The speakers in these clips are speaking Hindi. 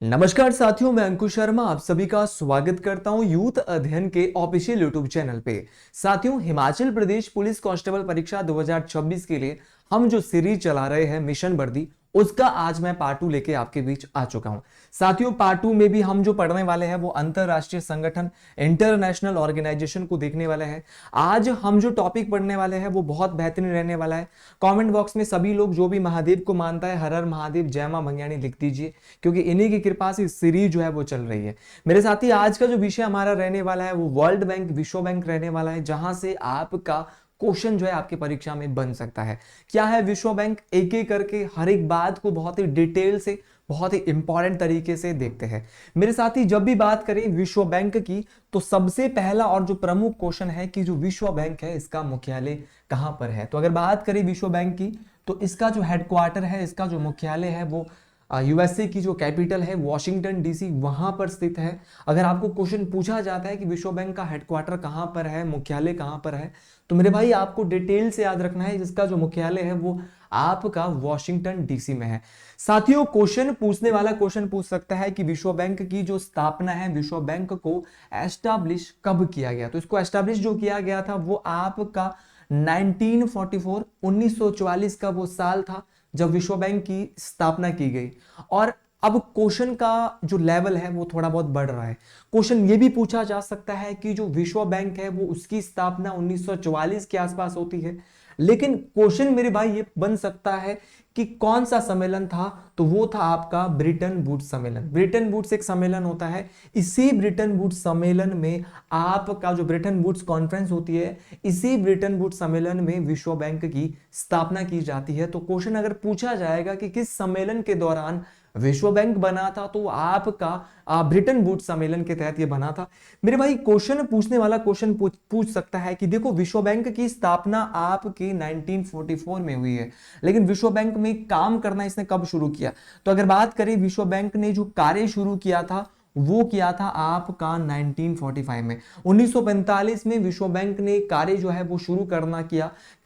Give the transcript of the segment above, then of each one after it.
नमस्कार साथियों, मैं अंकुश शर्मा आप सभी का स्वागत करता हूं यूथ अध्ययन के ऑफिशियल यूट्यूब चैनल पे। साथियों, हिमाचल प्रदेश पुलिस कांस्टेबल परीक्षा 2026 के लिए हम जो सीरीज चला रहे हैं मिशन वर्दी, उसका आज मैं पार्ट 2 लेके आपके बीच आ चुका हूं। साथियों, पार्ट 2 में भी हम जो पढ़ने वाले हैं वो अंतरराष्ट्रीय संगठन, इंटरनेशनल ऑर्गेनाइजेशन को देखने वाले हैं। आज हम जो टॉपिक पढ़ने वाले हैं वो बहुत बेहतरीन रहने वाला है। कमेंट बॉक्स में सभी लोग जो भी महादेव को मानता है, हर हर महादेव, जय मां भंगियाणी लिख दीजिए, क्योंकि इन्हीं की कृपा से सीरीज जो है वो चल रही है। मेरे साथी, आज का जो विषय हमारा रहने वाला है वो वर्ल्ड बैंक, विश्व बैंक रहने वाला है, जहां से आपका क्वेश्चन जो है आपकी परीक्षा में बन सकता है। क्या है विश्व बैंक, एक एक करके हर एक बात को बहुत ही डिटेल से, बहुत ही इंपॉर्टेंट तरीके से देखते हैं। मेरे साथी, जब भी बात करें विश्व बैंक की तो सबसे पहला और जो प्रमुख क्वेश्चन है कि जो विश्व बैंक है इसका मुख्यालय कहां पर है। तो अगर बात करें विश्व बैंक की तो इसका जो हेडक्वार्टर है, इसका जो मुख्यालय है वो यूएसए की जो कैपिटल है वॉशिंगटन डीसी, वहां पर स्थित है। अगर आपको क्वेश्चन पूछा जाता है कि विश्व बैंक का हेडक्वार्टर कहां पर है, मुख्यालय कहां पर है, तो मेरे भाई आपको डिटेल से याद रखना है जिसका जो मुख्यालय है वो आपका वॉशिंगटन डीसी में है। साथियों, क्वेश्चन पूछने वाला क्वेश्चन पूछ सकता है कि विश्व बैंक की जो स्थापना है, विश्व बैंक को एस्टैब्लिश कब किया गया। तो इसको एस्टैब्लिश जो किया गया था वो आपका 1944, 1944 का वो साल था जब विश्व बैंक की स्थापना की गई। और अब क्वेश्चन का जो लेवल है वो थोड़ा बहुत बढ़ रहा है। क्वेश्चन ये भी पूछा जा सकता है कि जो विश्व बैंक है वो उसकी स्थापना 1944 के आसपास होती है, लेकिन क्वेश्चन मेरे भाई ये बन सकता है कि कौन सा सम्मेलन था। तो वो था आपका ब्रिटेन वुड्स सम्मेलन। ब्रिटेन वुड्स एक सम्मेलन होता है, इसी ब्रिटेन वुड्स सम्मेलन में आपका जो ब्रिटेन वुड्स कॉन्फ्रेंस होती है, इसी ब्रिटेन वुड्स सम्मेलन में विश्व बैंक की स्थापना की जाती है। तो क्वेश्चन अगर पूछा जाएगा कि किस सम्मेलन के दौरान विश्व बैंक बना था, तो आपका ब्रिटेन वुड्स सम्मेलन के तहत यह बना था। मेरे भाई, क्वेश्चन पूछने वाला क्वेश्चन पूछ सकता है कि देखो विश्व बैंक की स्थापना आपकी 1944 में हुई है, लेकिन विश्व बैंक में काम करना इसने कब शुरू किया। तो अगर बात करें विश्व बैंक ने जो कार्य शुरू किया था वो किया था आपका 1945 में। 1945 में विश्व बैंक ने कार्य जो है वो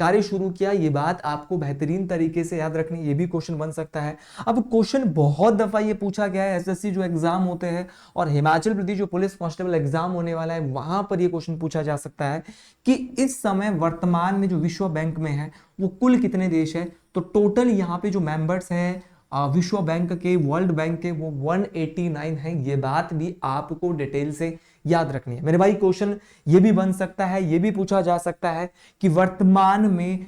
कार्य शुरू किया। ये बात आपको बेहतरीन तरीके से याद रखनी, ये भी क्वेश्चन बन सकता है। अब क्वेश्चन बहुत दफा ये पूछा गया है, एसएससी जो एग्जाम होते हैं और हिमाचल प्रदेश जो पुलिस कांस्टेबल एग्जाम होने वाला है वहां पर ये क्वेश्चन पूछा जा सकता है कि इस समय वर्तमान में जो विश्व बैंक में है वो कुल कितने देश है। तो टोटल यहाँ पे जो मेंबर्स है विश्व बैंक के, वर्ल्ड बैंक के, वो 189 है। ये बात भी आपको डिटेल से याद रखनी है। मेरे भाई, क्वेश्चन ये भी बन सकता है, ये भी पूछा जा सकता है कि वर्तमान में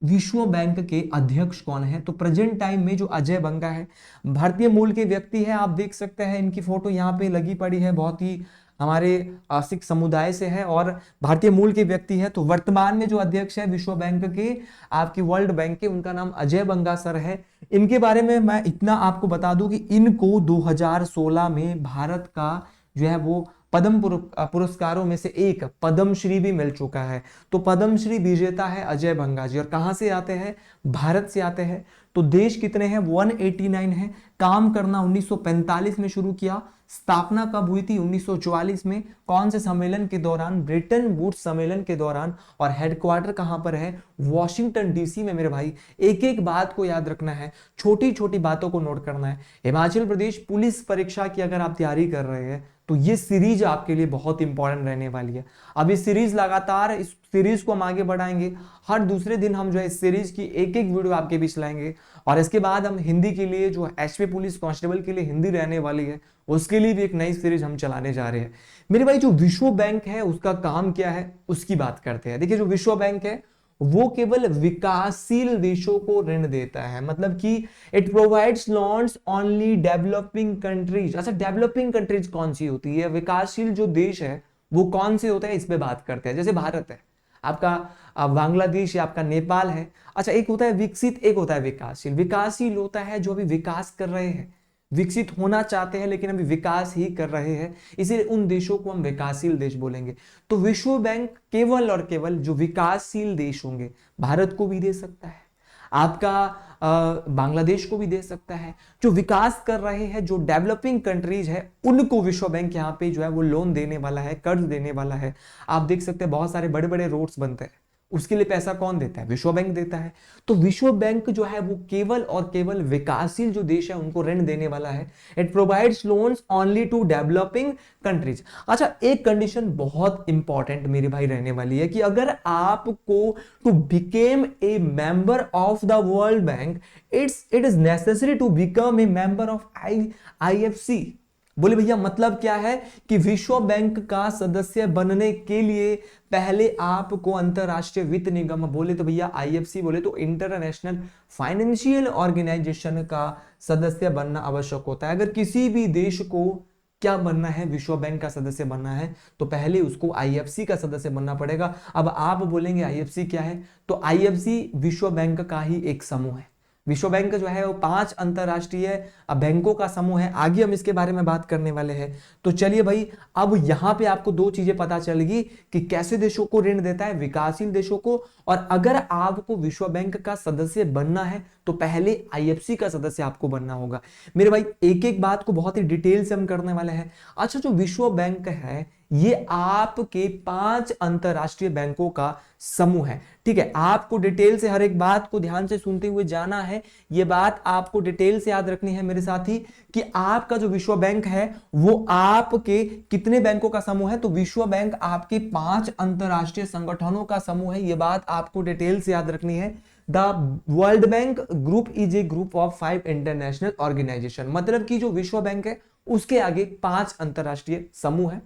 विश्व बैंक के अध्यक्ष कौन है। तो प्रेजेंट टाइम में जो अजय बंगा है, भारतीय मूल के व्यक्ति है। आप देख सकते हैं इनकी फोटो यहाँ पे लगी पड़ी है, बहुत ही हमारे सिख समुदाय से है और भारतीय मूल के व्यक्ति है। तो वर्तमान में जो अध्यक्ष है विश्व बैंक के, आपकी वर्ल्ड बैंक के, उनका नाम अजय बंगा सर है। इनके बारे में मैं इतना आपको बता दूं कि इनको 2016 में भारत का जो है वो पद्म पुरस्कारों में से एक पद्मश्री भी मिल चुका है। तो पद्मश्री विजेता है अजय बंगा जी। और कहां से आते हैं? भारत से आते हैं। तो देश कितने हैं? 189 है। काम करना 1945 में शुरू किया। स्थापना कब हुई थी? 1944 में। कौन से सम्मेलन के दौरान? ब्रिटेन वुड्स सम्मेलन के दौरान। और हेडक्वार्टर कहां पर है? वॉशिंगटन डीसी में। मेरे भाई, एक एक बात को याद रखना है, छोटी छोटी बातों को नोट करना है। हिमाचल प्रदेश पुलिस परीक्षा की अगर आप तैयारी कर रहे हैं तो ये सीरीज आपके लिए बहुत इंपॉर्टेंट रहने वाली है। अब ये सीरीज लगातार, इस सीरीज को हम आगे बढ़ाएंगे। हर दूसरे दिन हम जो है इस सीरीज की एक एक वीडियो आपके बीच लाएंगे। और इसके बाद हम हिंदी के लिए, जो एचपी पुलिस कांस्टेबल के लिए हिंदी रहने वाली है, उसके लिए भी एक नई सीरीज हम चलाने जा रहे हैं। मेरे भाई, जो विश्व बैंक है उसका काम क्या है उसकी बात करते हैं। देखिए, जो विश्व बैंक है वो केवल विकासशील देशों को ऋण देता है, मतलब कि it provides loans only developing countries. अच्छा, डेवलपिंग कंट्रीज कौन सी होती है? विकासशील जो देश है वो कौन से होते हैं, इस पे बात करते हैं। जैसे भारत है, आपका बांग्लादेश या आपका नेपाल है। अच्छा, एक होता है विकसित, एक होता है विकासशील। विकासशील होता है जो अभी विकास कर रहे हैं, विकसित होना चाहते हैं लेकिन अभी विकास ही कर रहे हैं, इसीलिए उन देशों को हम विकासशील देश बोलेंगे। तो विश्व बैंक केवल और केवल जो विकासशील देश होंगे, भारत को भी दे सकता है, आपका बांग्लादेश को भी दे सकता है। जो विकास कर रहे हैं, जो डेवलपिंग कंट्रीज है, उनको विश्व बैंक यहाँ पे जो है वो लोन देने वाला है, कर्ज देने वाला है। आप देख सकते हैं बहुत सारे बड़े बड़े रोड्स बनते हैं, उसके लिए पैसा कौन देता है? विश्व बैंक देता है। तो विश्व बैंक जो है वो केवल और केवल विकासशील जो देश है उनको ऋण देने वाला है। It provides loans only to developing countries. अच्छा, एक कंडीशन बहुत इंपॉर्टेंट मेरे भाई रहने वाली है कि अगर आपको to become a member of the World Bank, it is necessary to become a member of IFC। बोले भैया मतलब क्या है कि विश्व बैंक का सदस्य बनने के लिए पहले आपको अंतरराष्ट्रीय वित्त निगम, बोले तो भैया IFC, बोले तो इंटरनेशनल फाइनेंशियल ऑर्गेनाइजेशन का सदस्य बनना आवश्यक होता है। अगर किसी भी देश को क्या बनना है, विश्व बैंक का सदस्य बनना है, तो पहले उसको IFC का सदस्य बनना पड़ेगा। अब आप बोलेंगे IFC क्या है? तो IFC विश्व बैंक का ही एक समूह है। विश्व बैंक जो है वो 5 अंतरराष्ट्रीय बैंकों का समूह है। आगे हम इसके बारे में बात करने वाले हैं। तो चलिए भाई, अब यहां पे आपको 2 चीजें पता चलेगी कि कैसे देशों को ऋण देता है, विकासशील देशों को, और अगर आपको विश्व बैंक का सदस्य बनना है तो पहले IFC का सदस्य आपको बनना होगा। मेरे भाई एक एक बात को बहुत ही डिटेल से हम करने वाले हैं। अच्छा, जो विश्व बैंक है ये आपके 5 अंतरराष्ट्रीय बैंकों का समूह है। ठीक है, आपको डिटेल से हर एक बात को ध्यान से सुनते हुए जाना है। ये बात आपको डिटेल से याद रखनी है मेरे साथी कि आपका जो विश्व बैंक है वो आपके कितने बैंकों का समूह है। तो विश्व बैंक आपके 5 अंतरराष्ट्रीय संगठनों का समूह है। ये बात आपको डिटेल से याद रखनी है। The World Bank group is a group of 5 international organisation. मतलब कि जो विश्व बैंक है उसके आगे 5 अंतरराष्ट्रीय समूह है।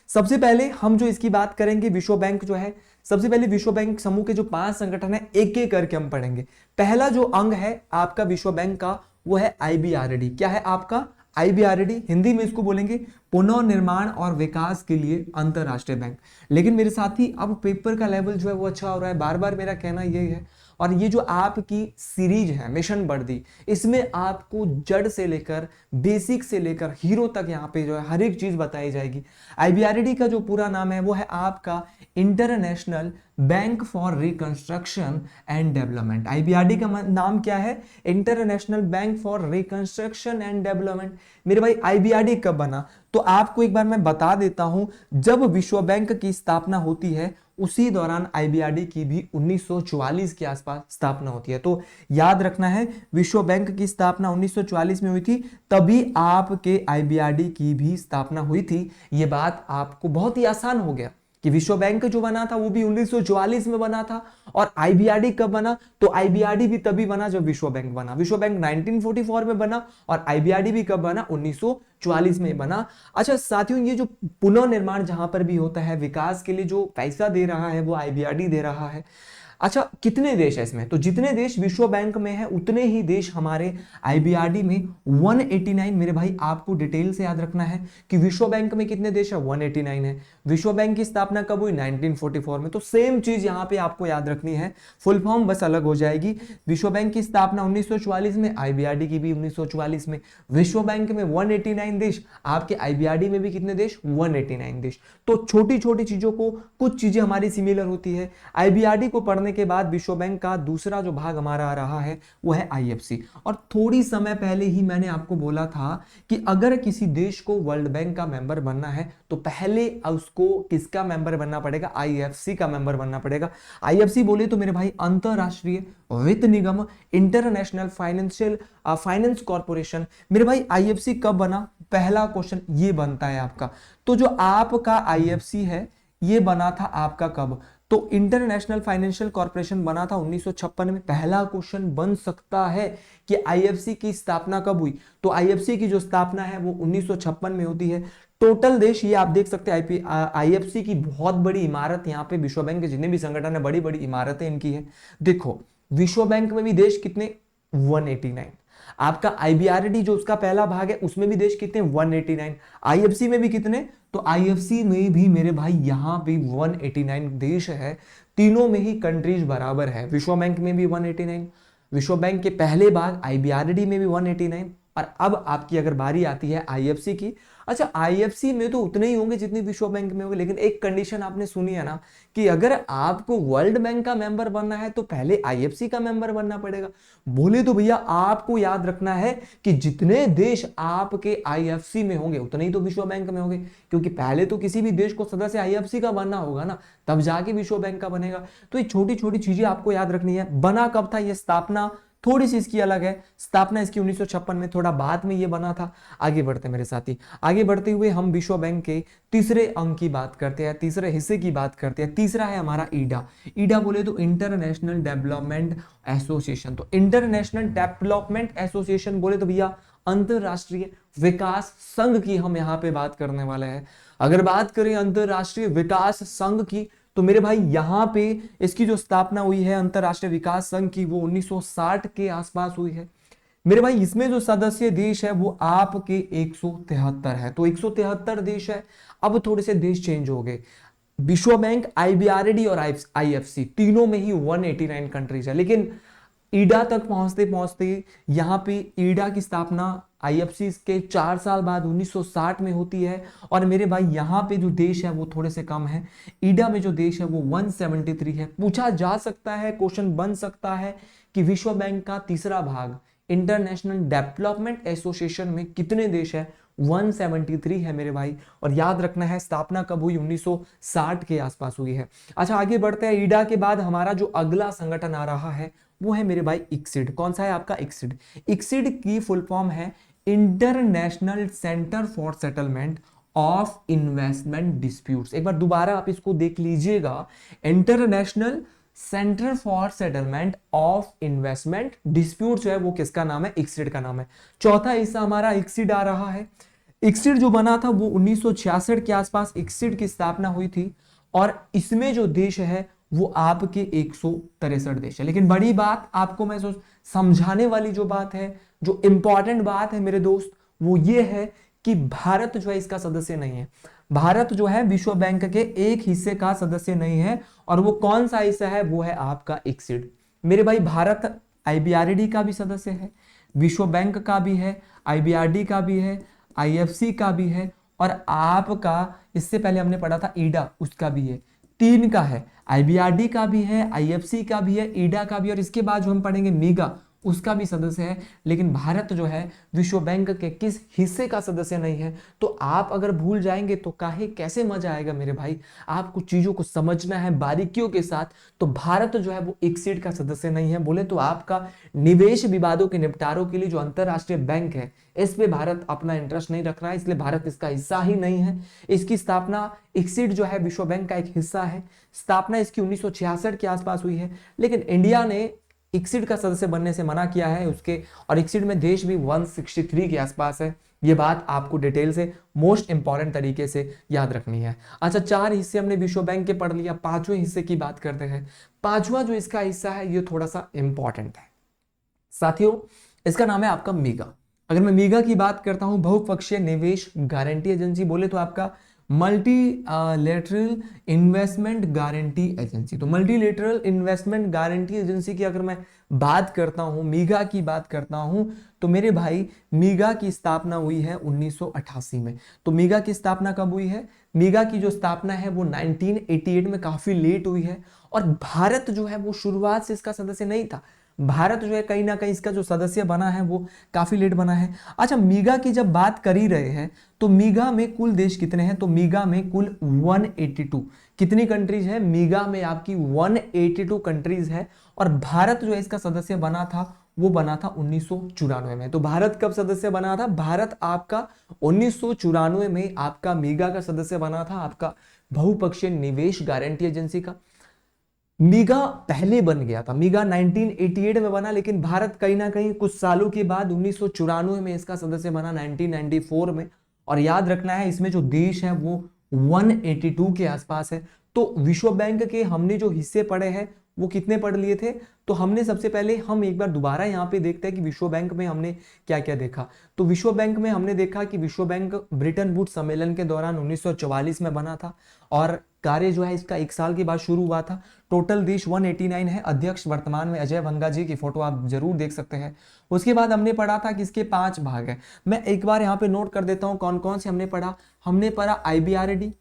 सबसे पहले हम जो इसकी बात करेंगे, विश्व बैंक जो है, सबसे पहले विश्व बैंक समूह के जो 5 संगठन है एक एक करके हम पढ़ेंगे। पहला जो अंग है आपका विश्व बैंक का वो है IBRD। क्या है आपका? IBRD, हिंदी में इसको बोलेंगे पुनर्निर्माण और विकास के लिए अंतरराष्ट्रीय बैंक। लेकिन मेरे साथी अब पेपर का लेवल जो है वो अच्छा हो रहा है, बार बार मेरा कहना यही है। और ये जो आपकी सीरीज है मिशन वर्दी, इसमें आपको जड़ से लेकर बेसिक से लेकर हीरो तक यहाँ पे जो है हर एक चीज बताई जाएगी। IBRD का जो पूरा नाम है वो है आपका international bank for reconstruction and development. IBRD का नाम क्या है? International bank for reconstruction and development. मेरे भाई IBRD कब बना? तो आपको एक बार मैं बता देता हूं, जब विश्व बैंक की स्थापना होती है उसी दौरान IBRD की भी 1944 के आसपास स्थापना होती है। तो याद रखना है, विश्व बैंक की स्थापना 1944 में हुई थी, तभी आपके IBRD की भी स्थापना हुई थी। ये बात आपको बहुत ही आसान हो गया कि विश्व बैंक जो बना था वो भी 1944 में बना था। और IBRD कब बना? तो IBRD भी तभी बना जब विश्व बैंक बना। विश्व बैंक 1944 में बना और IBRD भी कब बना? 1944 में बना। अच्छा साथियों, ये जो पुनर्निर्माण जहां पर भी होता है, विकास के लिए जो पैसा दे रहा है वो IBRD दे रहा है। अच्छा, कितने देश है इसमें? तो जितने देश विश्व बैंक में है उतने ही देश हमारे IBRD में 189। मेरे भाई आपको डिटेल से याद रखना है कि विश्व बैंक में कितने देश है? 189 है। विश्व बैंक की स्थापना कब हुई? 1944 में। तो सेम चीज यहां पे आपको याद रखनी है, फुल फॉर्म बस अलग हो जाएगी। विश्व बैंक की स्थापना 1944 में, IBRD की भी 1944 में। विश्व बैंक में 189 देश, आपके IBRD में भी कितने देश? 189 देश। तो छोटी छोटी चीजों को, कुछ चीजें हमारी सिमिलर होती है। IBRD को पढ़ने के बाद विश्व बैंक का दूसरा जो भाग हमारा आ रहा है वो है IFC। और थोड़ी समय पहले ही मैंने आपको बोला था कि अगर किसी देश को वर्ल्ड बैंक का मेंबर बनना है तो पहले उसको किसका मेंबर बनना पड़ेगा? IFC का मेंबर बनना पड़ेगा। IFC बोले तो मेरे भाई अंतरराष्ट्रीय वित्त निगम, इंटरनेशनल फाइनेंस कॉर्पोरेशन। मेरे भाई IFC कब बना? पहला क्वेश्चन ये बनता है आपका। तो जो आपका IFC है ये बना था आपका कब? तो इंटरनेशनल फाइनेंशियल कॉर्पोरेशन बना था 1956 में। पहला क्वेश्चन बन सकता है कि IFC की स्थापना कब हुई? तो IFC की जो स्थापना है वो 1956 में होती है। टोटल देश ये आप देख सकते हैं, IFC की बहुत बड़ी इमारत यहाँ पे विश्व बैंक के जितने भी संगठन है, बड़ी बड़ी इमारतें इनकी है। देखो विश्व बैंक में भी देश कितने? 189। आपका IBRD जो उसका पहला भाग है उसमें भी देश कितने? 189। IFC में भी कितने? तो IFC में भी मेरे भाई यहां पे 189 देश है। तीनों में ही कंट्रीज बराबर है। विश्व बैंक में भी 189, विश्व बैंक के पहले भाग IBRD में भी 189 और अब आपकी अगर बारी आती है आईएफसी की। अच्छा, आईएफसी में तो उतने ही होंगे जितने विश्व बैंक में होंगे, लेकिन एक कंडीशन आपने सुनी है ना कि अगर आपको वर्ल्ड बैंक का मेंबर बनना है तो पहले आईएफसी का मेंबर बनना पड़ेगा। बोले तो भैया आपको याद रखना है कि जितने देश आपके आईएफसी में होंगे उतने ही तो विश्व बैंक में होंगे, क्योंकि पहले तो किसी भी देश को सदस्य आईएफसी का बनना होगा ना, तब जाके विश्व बैंक का बनेगा। तो ये छोटी छोटी चीजें आपको याद रखनी है। बना कब था, ये स्थापना थोड़ी सी इसकी अलग है। स्थापना इसकी 1956 में, थोड़ा बाद में ये बना था। आगे बढ़ते मेरे साथी, आगे बढ़ते हुए हम विश्व बैंक के तीसरे अंक की बात करते हैं, तीसरे हिस्से की बात करते हैं। तीसरा है हमारा ईडा। ईडा बोले तो इंटरनेशनल डेवलपमेंट एसोसिएशन। तो इंटरनेशनल डेवलपमेंट एसोसिएशन बोले तो भैया अंतरराष्ट्रीय विकास संघ की हम यहाँ पे बात करने वाले हैं। अगर बात करें अंतरराष्ट्रीय विकास संघ की तो मेरे भाई यहाँ पे इसकी जो स्थापना हुई है अंतरराष्ट्रीय विकास संघ की, वो 1960 के आसपास हुई है। मेरे भाई इसमें जो सदस्य देश है वो आपके 173 है। तो 173 देश है। अब थोड़े से देश चेंज हो गए। विश्व बैंक, आईबीआरडी और आईएफसी तीनों में ही 189 कंट्रीज है, लेकिन ईडा तक पहुंचते पहुंचते यहाँ पे ईडा की स्थापना आईएफसी के 4 साल बाद 1960 में होती है। और मेरे भाई यहाँ पे जो देश है वो थोड़े से कम है। ईडा में जो देश है वो 173 है। पूछा जा सकता है, क्वेश्चन बन सकता है कि विश्व बैंक का तीसरा भाग इंटरनेशनल डेवलपमेंट एसोसिएशन में कितने देश है? 173 है मेरे भाई। और याद रखना है स्थापना कब हुई? 1960 के आसपास हुई है। अच्छा, आगे बढ़ते हैं। ईडा के बाद हमारा जो अगला संगठन आ रहा है वो है मेरे भाई इक्सिड। कौन सा है आपका? इक्सिड। इक्सिड की फुल फॉर्म है international centre for settlement of investment disputes. एक बार दोबारा आप इसको देख लीजिएगा, international centre for settlement of investment dispute जो है वो किसका नाम है? इक्सिड का नाम है। चौथा हिस्सा हमारा इक्सिड आ रहा है। इक्सिड जो बना था वो 1966 के आसपास इक्सिड की स्थापना हुई थी। और इसमें जो देश है वो आपके 163 देश है। लेकिन बड़ी बात आपको मैं समझाने वाली जो बात है, जो इंपॉर्टेंट बात है मेरे दोस्त, वो ये है कि भारत जो है इसका सदस्य नहीं है। भारत जो है विश्व बैंक के एक हिस्से का सदस्य नहीं है। और वो कौन सा हिस्सा है? वो है आपका इक्सिड। मेरे भाई भारत आईबीआरडी का भी सदस्य है, विश्व बैंक का भी है, आईबीआरडी का भी है, आईएफसी का भी है, और आपका इससे पहले हमने पढ़ा था ईडा, उसका भी है। तीन का है, आईबीआरडी का भी है, आईएफसी का भी है, ईडा का भी है, और इसके बाद जो हम पढ़ेंगे मीगा, उसका भी सदस्य है। लेकिन भारत जो है विश्व बैंक के किस हिस्से का सदस्य नहीं है। तो आप अगर भूल जाएंगे तो काहे कैसे मजा आएगा मेरे भाई। आपको चीजों को समझना है बारीकियों के साथ। तो भारत जो है वो इक्सिड का सदस्य नहीं है। बोले तो आपका निवेश विवादों के निपटारों के लिए जो अंतरराष्ट्रीय बैंक है इस पे भारत अपना इंटरेस्ट नहीं रख रहा है, इसलिए भारत इसका हिस्सा ही नहीं है। इसकी स्थापना, इक्सिड जो है विश्व बैंक का एक हिस्सा है, स्थापना इसकी 1966 के आसपास हुई है। लेकिन इंडिया ने इक्सिड का सदस्य बनने से मना किया है उसके, और इक्सिड में देश भी 163 के आसपास है। ये बात आपको डिटेल से मोस्ट इंपॉर्टेंट तरीके से याद रखनी है। अच्छा, 4 हिस्से हमने विश्व बैंक के पढ़ लिया। 5वें हिस्से की बात करते हैं। 5वां जो इसका हिस्सा है ये थोड़ा सा इंपॉर्टेंट है साथियों, इसका नाम है आपका मीगा। अगर मैं मीगा की बात करता हूं, बहुपक्षीय निवेश गारंटी एजेंसी, बोले तो आपका मल्टीलेटरल इन्वेस्टमेंट गारंटी एजेंसी। तो मल्टीलेटरल इन्वेस्टमेंट गारंटी एजेंसी की अगर मैं बात करता हूं, मीगा की बात करता हूं, तो मेरे भाई मीगा की स्थापना हुई है 1988 में। तो मीगा की स्थापना कब हुई है? मीगा की जो स्थापना है वो 1988 में, काफी लेट हुई है। और भारत जो है वो शुरुआत से इसका सदस्य नहीं था। भारत जो है कहीं ना कहीं इसका जो सदस्य बना है वो काफी लेट बना है। अच्छा, मीगा की जब बात कर ही रहे हैं तो मीगा में कुल देश कितने हैं? तो मीगा में कुल 182 कितनी कंट्रीज है? मीगा में आपकी 182 कंट्रीज है। और भारत जो है इसका सदस्य बना था वो बना था 1994 में। तो भारत कब सदस्य बना था? भारत आपका 1994 में आपका मीगा का सदस्य बना था, आपका बहुपक्षीय निवेश गारंटी एजेंसी का। मीगा पहले बन गया था, मीगा 1988 में बना, लेकिन भारत कहीं ना कहीं कुछ सालों के बाद 1994 में इसका सदस्य बना, 1994 में। और याद रखना है इसमें जो देश है वो 182 के आसपास है। तो विश्व बैंक के हमने जो हिस्से पढ़े हैं वो कितने पढ़ लिए थे? तो हमने सबसे पहले हम एक बार दोबारा यहाँ पे देखते हैं कि विश्व बैंक में हमने क्या क्या देखा। तो विश्व बैंक में हमने देखा कि विश्व बैंक ब्रिटेन वुड्स सम्मेलन के दौरान 1944 में बना था। और कार्य जो है इसका 1 साल के बाद शुरू हुआ था। टोटल देश 189 है। अध्यक्ष वर्तमान में अजय भंगा जी की फोटो आप जरूर देख सकते हैं। उसके बाद हमने पढ़ा था कि इसके 5 भाग है। मैं एक बार यहाँ पे नोट कर देता हूँ कौन कौन से हमने पढ़ा। हमने पढ़ा IBRD,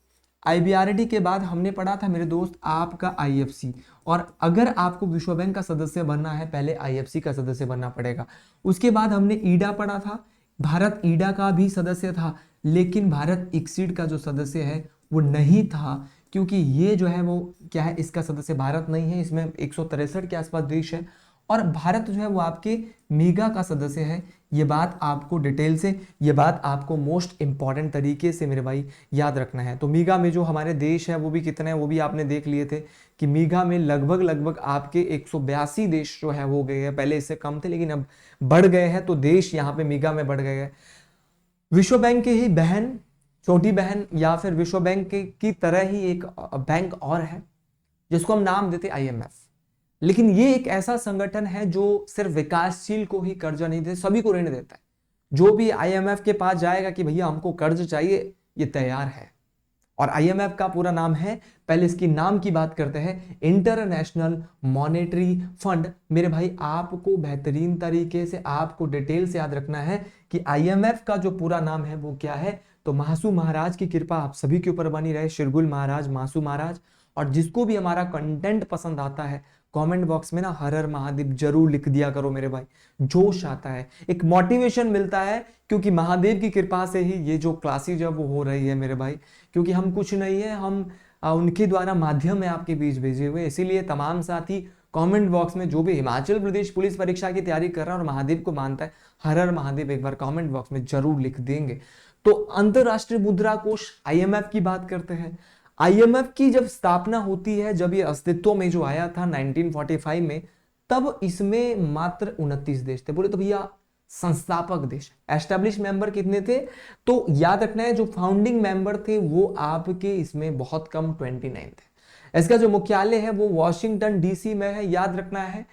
IBRD के बाद हमने पढ़ा था मेरे दोस्त आपका IFC। और अगर आपको विश्व बैंक का सदस्य बनना है पहले IFC का सदस्य बनना पड़ेगा। उसके बाद हमने ईडा पढ़ा था। भारत ईडा का भी सदस्य था, लेकिन भारत ICSID का जो सदस्य है वो नहीं था, क्योंकि ये जो है वो क्या है, इसका सदस्य भारत नहीं है। इसमें 163 के आसपास देश है और भारत जो है वो आपके मीगा का सदस्य है। ये बात आपको डिटेल से, ये बात आपको मोस्ट इंपॉर्टेंट तरीके से मेरे भाई याद रखना है। तो मीगा में जो हमारे देश है वो भी कितने हैं वो भी आपने देख लिए थे कि मीगा में लगभग आपके 182 देश जो है हो गए हैं। पहले इससे कम थे लेकिन अब बढ़ गए हैं, तो देश यहाँ पे मीगा में बढ़ गए हैं। विश्व बैंक की ही बहन, छोटी बहन या फिर विश्व बैंक की तरह ही एक बैंक और है जिसको हम नाम देते IMF। लेकिन ये एक ऐसा संगठन है जो सिर्फ विकासशील को ही कर्जा नहीं देता, सभी को ऋण देता है। जो भी IMF के पास जाएगा कि भैया हमको कर्ज चाहिए, ये तैयार है। और IMF का पूरा नाम है, पहले इसकी नाम की बात करते हैं, इंटरनेशनल मॉनेटरी फंड। मेरे भाई आपको बेहतरीन तरीके से आपको डिटेल से याद रखना है कि IMF का जो पूरा नाम है वो क्या है। तो मासू महाराज की कृपा आप सभी के ऊपर बनी रहे, शिरगुल महाराज, मासू महाराज। और जिसको भी हमारा कंटेंट पसंद आता है कमेंट बॉक्स में ना हर हर महादेव जरूर लिख दिया करो मेरे भाई। जोश आता है, एक मोटिवेशन मिलता है, क्योंकि महादेव की कृपा से ही ये जो क्लासेज है वो हो रही है मेरे भाई। क्योंकि हम कुछ नहीं है, हम उनके द्वारा माध्यम में आपके बीच भेजे हुए। इसीलिए तमाम साथी कमेंट बॉक्स में जो भी हिमाचल प्रदेश पुलिस परीक्षा की तैयारी कर रहा है और महादेव को मानता है, हर हर महादेव एक बार कमेंट बॉक्स में जरूर लिख देंगे। तो अंतरराष्ट्रीय मुद्रा कोष IMF की बात करते हैं। IMF की जब स्थापना होती है, जब ये अस्तित्व में जो आया था 1945 में, तब इसमें मात्र 29 देश थे। बोले तो भैया संस्थापक देश, एस्टेब्लिश मेंबर कितने थे? तो याद रखना है जो फाउंडिंग मेंबर थे वो आपके इसमें बहुत कम 29 थे। इसका जो मुख्यालय है वो वॉशिंगटन DC में है, याद रखना है,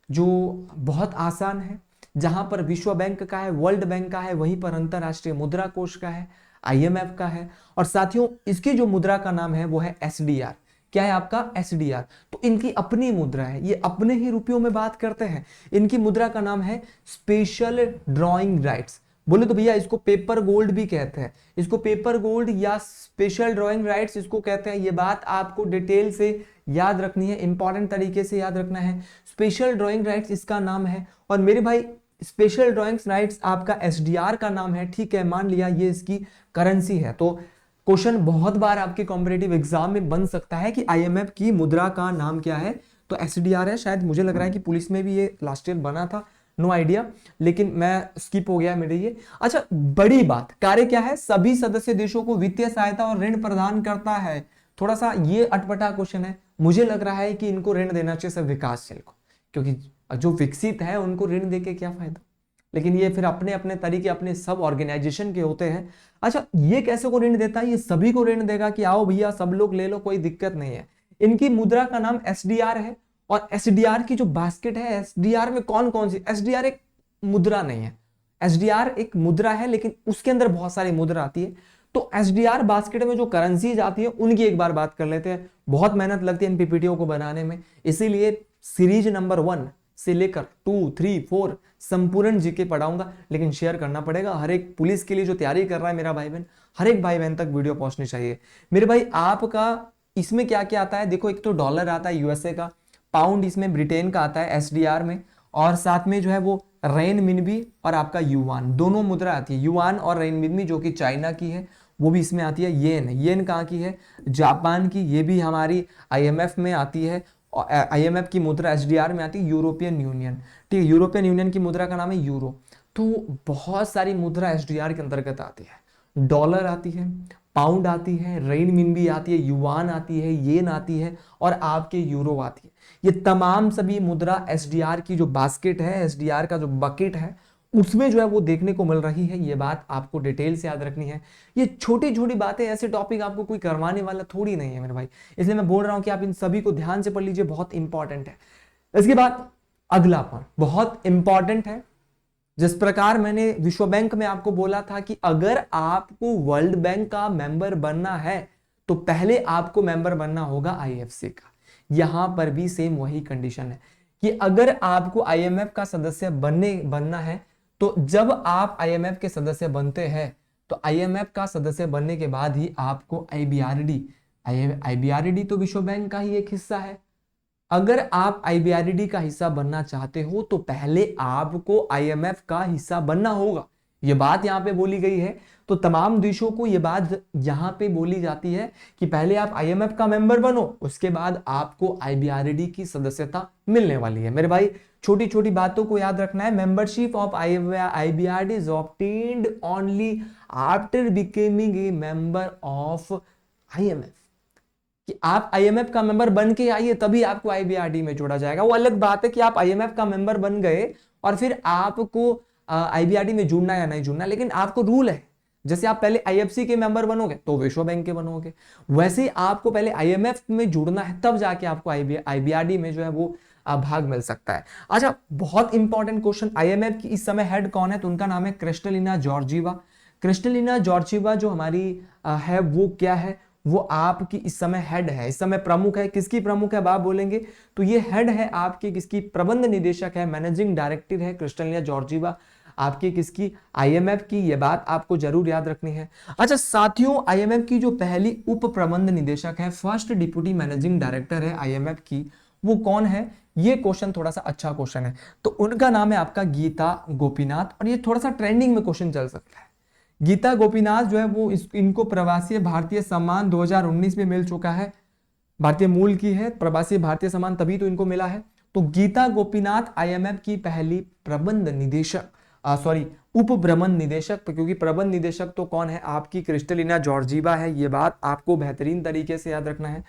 जो बहुत आसान है। जहां पर विश्व बैंक का है, वर्ल्ड बैंक का है, वहीं पर अंतरराष्ट्रीय मुद्रा कोष का है, IMF का है। और साथियों इसकी जो मुद्रा का नाम है वो है SDR। क्या है आपका? SDR। तो इनकी अपनी मुद्रा है, ये अपने ही रुपयों में बात करते हैं। इनकी मुद्रा का नाम है स्पेशल ड्रॉइंग राइट्स। बोले तो भैया इसको पेपर गोल्ड भी कहते हैं, इसको पेपर गोल्ड या स्पेशल ड्रॉइंग राइट्स इसको कहते हैं। ये बात आपको डिटेल से याद रखनी है, इंपॉर्टेंट तरीके से याद रखना है। स्पेशल ड्रॉइंग राइट्स इसका नाम है। और मेरे भाई स्पेशल ड्रॉइंग राइट्स आपका SDR का नाम है, ठीक है, मान लिया ये इसकी करेंसी है। तो क्वेश्चन बहुत बार आपके कॉम्पिटिटिव एग्जाम में बन सकता है कि IMF की मुद्रा का नाम क्या है? तो SDR है। शायद मुझे लग रहा है कि पुलिस में भी ये लास्ट ईयर बना था, नो आइडिया, लेकिन मैं स्किप हो गया मेरे ये। अच्छा, बड़ी बात, कार्य क्या है? सभी सदस्य देशों को वित्तीय सहायता और ऋण प्रदान करता है। थोड़ा सा ये अटपटा क्वेश्चन है, मुझे लग रहा है कि इनको ऋण देना चाहिए सब विकासशील को, क्योंकि जो विकसित है उनको ऋण देके क्या फायदा। लेकिन ये फिर अपने अपने तरीके अपने सब ऑर्गेनाइजेशन के होते हैं। अच्छा, ये कैसे को ऋण देता है? ये सभी को ऋण देगा कि आओ भैया सब लोग ले लो, कोई दिक्कत नहीं है। इनकी मुद्रा का नाम SDR है। और SDR की जो बास्केट है, SDR में कौन कौन सी, SDR एक मुद्रा नहीं है, SDR एक मुद्रा है लेकिन उसके अंदर बहुत सारी मुद्रा आती है। तो SDR बास्केट में जो करेंसीज आती है उनकी एक बार बात कर लेते हैं। बहुत मेहनत लगती है इन PPTओ को बनाने में, इसीलिए सीरीज नंबर 1 से लेकर 2, 3, 4 संपूर्ण जीके पढ़ाऊंगा। लेकिन शेयर करना पड़ेगा, हर एक पुलिस के लिए जो तैयारी कर रहा है मेरा भाई बहन, हर एक भाई बहन तक वीडियो पहुंचनी चाहिए। मेरे भाई आपका इसमें क्या क्या आता है? देखो, एक तो डॉलर आता है USA का, पाउंड इसमें ब्रिटेन का आता है SDR में, और साथ में जो है वो रेनमिनबी और आपका युआन, दोनों मुद्रा आती है। युआन और रेनमिनबी जो कि चाइना की है वो भी इसमें आती है। येन कहाँ की है? जापान की, ये भी हमारी IMF में आती है। IMF की मुद्रा SDR में आती है, यूरोपियन यूनियन, ठीक है, यूरोपियन यूनियन की मुद्रा का नाम है यूरो। तो बहुत सारी मुद्रा SDR के अंतर्गत आती है। डॉलर आती है, पाउंड आती है, रेनमिनबी आती है, युआन आती है, येन आती है और आपके यूरो आती है। ये तमाम सभी मुद्रा SDR की जो बास्केट है, SDR का जो बकेट है, उसमें जो है वो देखने को मिल रही है। ये बात आपको डिटेल से याद रखनी है। ये छोटी छोटी बातें, ऐसे टॉपिक आपको कोई करवाने वाला थोड़ी नहीं है मेरे भाई, इसलिए मैं बोल रहा हूं कि आप इन सभी को ध्यान से पढ़ लीजिए, बहुत इंपॉर्टेंट है। इसके बाद अगला पॉइंट बहुत इंपॉर्टेंट है। जिस प्रकार मैंने विश्व बैंक में आपको बोला था कि अगर आपको वर्ल्ड बैंक का मेंबर बनना है तो पहले आपको मेंबर बनना होगा आईएफसी का। यहां पर भी सेम वही कंडीशन है कि अगर आपको आईएमएफ का सदस्य बनना है, तो जब आप आईएमएफ के सदस्य बनते हैं तो आईएमएफ का सदस्य बनने के बाद ही आपको आईबीआरडी तो विश्व बैंक का ही एक हिस्सा है। अगर आप आईबीआरडी का हिस्सा बनना चाहते हो तो पहले आपको आईएमएफ का हिस्सा बनना होगा। ये बात यहां पे बोली गई है। तो तमाम देशों को ये बात यहां पे बोली जाती है कि पहले आप आईएमएफ का मेंबर बनो, उसके बाद आपको आईबीआरडी की सदस्यता मिलने वाली है। मेरे भाई छोटी छोटी बातों को याद रखना है। Membership of IBRD is obtained only after becoming a member of IMF. कि आप आईएमएफ का मेंबर बन के आइए तभी आपको आईबीआरडी में जोड़ा जाएगा। वो अलग बात है कि आप आईएमएफ का मेंबर बन गए और फिर आपको आईबीआरडी में जुड़ना या नहीं जुड़ना, लेकिन आपको रूल है। जैसे आप पहले आईएफसी के मेंबर बनोगे तो विश्व बैंक के बनोगे, वैसे आपको पहले आईएमएफ में जुड़ना है, तब जाके आपको आईबीआरडी में जो है वो भाग मिल सकता है। अच्छा, बहुत इंपॉर्टेंट क्वेश्चन, आईएमएफ की इस समय हेड कौन है? तो उनका नाम है क्रिस्टलिना जॉर्जीवा। क्रिस्टलिना जॉर्जीवा जो हमारी है वो क्या है? वो आपकी इस समय हेड है, इस समय प्रमुख है। किसकी प्रमुख है आप बोलेंगे? तो ये हेड है आपकी किसकी? प्रबंध निदेशक है, मैनेजिंग डायरेक्टर है क्रिस्टलिना जॉर्जीवा आपकी किसकी? आईएमएफ की। ये बात आपको जरूर याद रखनी है। अच्छा साथियों, आईएमएफ की जो पहली उप प्रबंध निदेशक है, फर्स्ट डिप्यूटी मैनेजिंग डायरेक्टर है आईएमएफ की, वो कौन है? ये क्वेश्चन थोड़ा सा अच्छा क्वेश्चन है। तो उनका नाम है आपका गीता गोपीनाथ, और ये थोड़ा सा ट्रेंडिंग में क्वेश्चन चल सकता है। गीता गोपीनाथ जो है वो इनको प्रवासी भारतीय सम्मान 2019 में मिल चुका है। भारतीय मूल की है, प्रवासी भारतीय सम्मान तभी तो इनको मिला है। तो गीता गोपीनाथ आईएमएफ की पहली प्रबंध निदेशक, उप प्रबंध निदेशक, क्योंकि प्रबंध निदेशक तो कौन है? आपकी क्रिस्टलिना जॉर्जीवा है। ये बात आपको बेहतरीन तरीके से याद रखना है।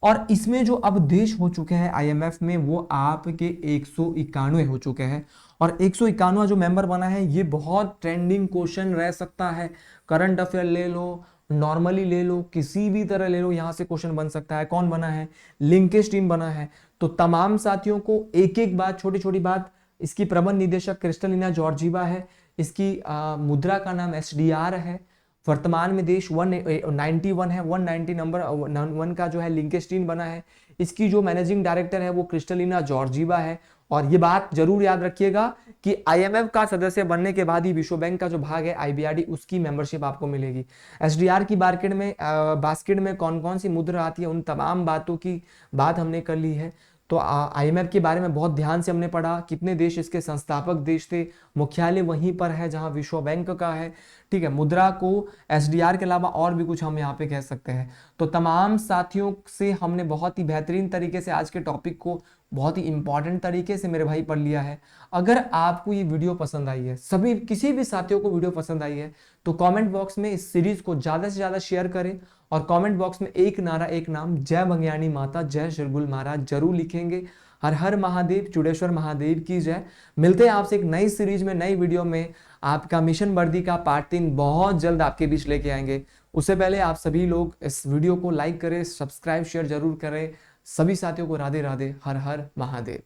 और इसमें जो अब देश हो चुके हैं आईएमएफ में वो आपके 191 हो चुके हैं, और 191 जो मेंबर बना है ये बहुत ट्रेंडिंग क्वेश्चन रह सकता है। करंट अफेयर ले लो, नॉर्मली ले लो, किसी भी तरह ले लो, यहां से क्वेश्चन बन सकता है। कौन बना है? लिंकेज टीम बना है। तो तमाम साथियों को एक एक बात, छोटी छोटी बात, इसकी प्रबंध निदेशक क्रिस्टलिना जॉर्जीवा है, इसकी मुद्रा का नाम एसडीआर है, वर्तमान में देश 191 है, 190 नंबर 1 का जो है लिंकेस्टीन बना है। इसकी जो मैनेजिंग डायरेक्टर है वो क्रिस्टलिना जॉर्जीवा है। और ये बात जरूर याद रखिएगा कि आईएमएफ का सदस्य बनने के बाद ही विश्व बैंक का जो भाग है आईबीआरडी, उसकी मेंबरशिप आपको मिलेगी। एसडीआर की बास्केट में कौन कौन सी मुद्रा आती है, उन तमाम बातों की बात हमने कर ली है। तो आईएमएफ के बारे में बहुत ध्यान से हमने पढ़ा, कितने देश इसके संस्थापक देश थे, मुख्यालय वहीं पर है जहां विश्व बैंक का है। ठीक है, मुद्रा को एसडीआर के अलावा और भी कुछ हम यहाँ पे कह सकते हैं। तो तमाम साथियों से हमने बहुत ही बेहतरीन तरीके से आज के टॉपिक को बहुत ही इंपॉर्टेंट तरीके से मेरे भाई पढ़ लिया है। अगर आपको ये वीडियो पसंद आई है, किसी भी साथियों को वीडियो पसंद आई है, तो कमेंट बॉक्स में इस सीरीज को ज्यादा से ज्यादा शेयर करें, और कमेंट बॉक्स में एक नारा एक नाम, जय बंग्याणी माता, जय शिरगुल महाराज जरूर लिखेंगे। हर हर महादेव, चुडेश्वर महादेव की जय। मिलते हैं आपसे एक नई सीरीज में, नई वीडियो में। आपका मिशन वर्दी का पार्ट 3 बहुत जल्द आपके बीच लेके आएंगे। उससे पहले आप सभी लोग इस वीडियो को लाइक करें, सब्सक्राइब शेयर जरूर करें। सभी साथियों को राधे राधे, हर हर महादेव।